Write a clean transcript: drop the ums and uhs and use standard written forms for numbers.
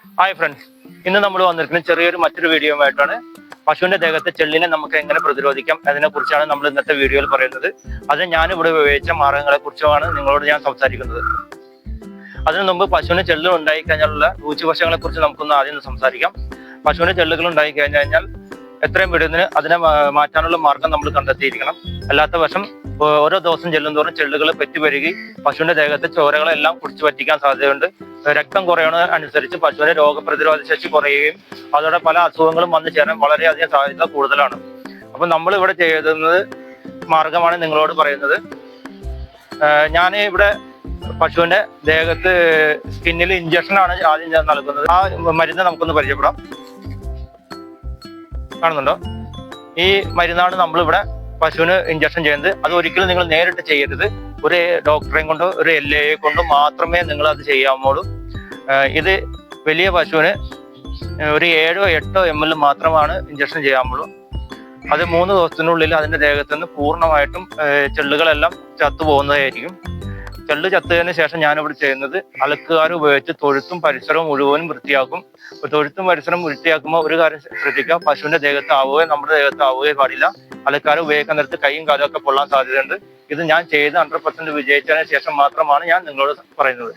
Hi friends, ഇന്ന് നമ്മൾ വന്നിരിക്കുന്നത് ചെറിയൊരു മറ്റൊരു വീഡിയോയുമായിട്ടാണ്. പശുവിന്റെ ദേഹത്തെ ചെള്ളിനെ നമുക്ക് എങ്ങനെ പ്രതിരോധിക്കാം അതിനെ കുറിച്ചാണ് നമ്മൾ ഇന്നത്തെ വീഡിയോയിൽ പറയുന്നത്. അതിന് ഞാനിവിടെ ഉപയോഗിച്ച മാർഗങ്ങളെ കുറിച്ചുമാണ് നിങ്ങളോട് ഞാൻ സംസാരിക്കുന്നത്. അതിനു മുമ്പ് പശുവിന് ചെള്ളുകൾ ഉണ്ടായി കഴിഞ്ഞാലുള്ള ദൂഷ്യവശങ്ങളെ കുറിച്ച് നമുക്കൊന്ന് ആദ്യം സംസാരിക്കാം. പശുവിന് ചെള്ളുകൾ ഉണ്ടായി കഴിഞ്ഞാൽ എത്രയും പെടുന്നതിന് അതിനെ മാറ്റാനുള്ള മാർഗം നമ്മൾ കണ്ടെത്തിയിരിക്കണം. അല്ലാത്ത വശം ഓരോ ദിവസം ചെല്ലുന്തോറും ചെള്ളുകൾ പെറ്റുപെരുകി പശുവിന്റെ ദേഹത്തെ ചോരകളെല്ലാം കുടിച്ചു പറ്റിക്കാൻ സാധ്യതയുണ്ട്. രക്തം കുറയണ അനുസരിച്ച് പശുവിന്റെ രോഗപ്രതിരോധ ശേഷി കുറയുകയും അതോടെ പല അസുഖങ്ങളും വന്നു ചേരാൻ വളരെയധികം സാധ്യത കൂടുതലാണ്. അപ്പൊ നമ്മൾ ഇവിടെ ചെയ്യുന്നത് മാർഗമാണ് നിങ്ങളോട് പറയുന്നത്. ഞാൻ ഇവിടെ പശുവിന്റെ ദേഹത്ത് സ്കിന്നിൽ ഇഞ്ചക്ഷനാണ് ആദ്യം ഞാൻ നൽകുന്നത്. ആ മരുന്ന് നമുക്കൊന്ന് പരിചയപ്പെടാം. കാണുന്നുണ്ടോ? ഈ മരുന്നാണ് നമ്മളിവിടെ പശുവിന് ഇഞ്ചക്ഷൻ ചെയ്യുന്നത്. അത് ഒരിക്കലും നിങ്ങൾ നേരിട്ട് ചെയ്യരുത്. ഒരു ഡോക്ടറെയും കൊണ്ടോ ഒരു LA കൊണ്ടോ മാത്രമേ നിങ്ങൾ അത് ചെയ്യാവുള്ളൂ. ഇത് വലിയ പശുവിന് ഒരു 7 or 8 ml മാത്രമാണ് ഇഞ്ചക്ഷൻ ചെയ്യാവുള്ളൂ. അത് 3 ദിവസത്തിനുള്ളിൽ അതിന്റെ ദേഹത്ത് നിന്ന് പൂർണ്ണമായിട്ടും ചെള്ളുകളെല്ലാം ചത്തുപോകുന്നതായിരിക്കും. ചെള്ള് ചത്തതിന് ശേഷം ഞാനിവിടെ ചെയ്യുന്നത് അലക്കുകാർ ഉപയോഗിച്ച് തൊഴുത്തും പരിസരവും മുഴുവനും വൃത്തിയാക്കും. തൊഴുത്തും പരിസരം വൃത്തിയാക്കുമ്പോൾ ഒരു കാര്യം ശ്രദ്ധിക്കുക, പശുവിന്റെ ദേഹത്ത് ആവുകയോ നമ്മുടെ ദേഹത്ത് ആവുകയോ പാടില്ല. അലക്കാർ ഉപയോഗിക്കാൻ നേരത്ത് കൈയും കാലും ഒക്കെ പൊള്ളാൻ സാധ്യതയുണ്ട്. ഇത് ഞാൻ ചെയ്ത് 100% വിജയിച്ചതിന് ശേഷം മാത്രമാണ് ഞാൻ നിങ്ങളോട് പറയുന്നത്.